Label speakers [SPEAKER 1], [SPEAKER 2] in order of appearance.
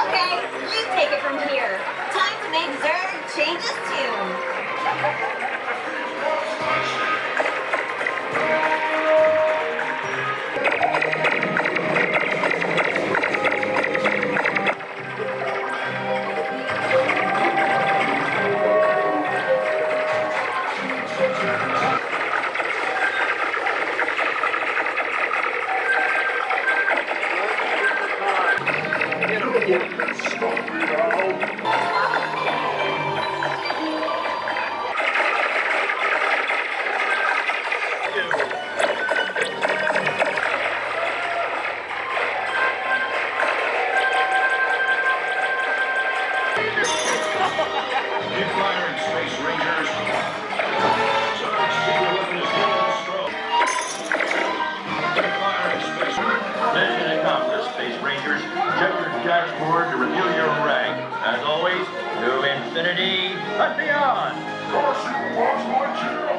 [SPEAKER 1] Okay, you take it from here. Time to make Zurg change his tune.
[SPEAKER 2] Firing, Space Rangers. Zurg's secret weapon is getting destroyed. Firing, Space Rangers. Mission accomplished, Space Rangers. Check your dashboard to review your rank. As always, to infinity and beyond.
[SPEAKER 3] Caution, Lightyear!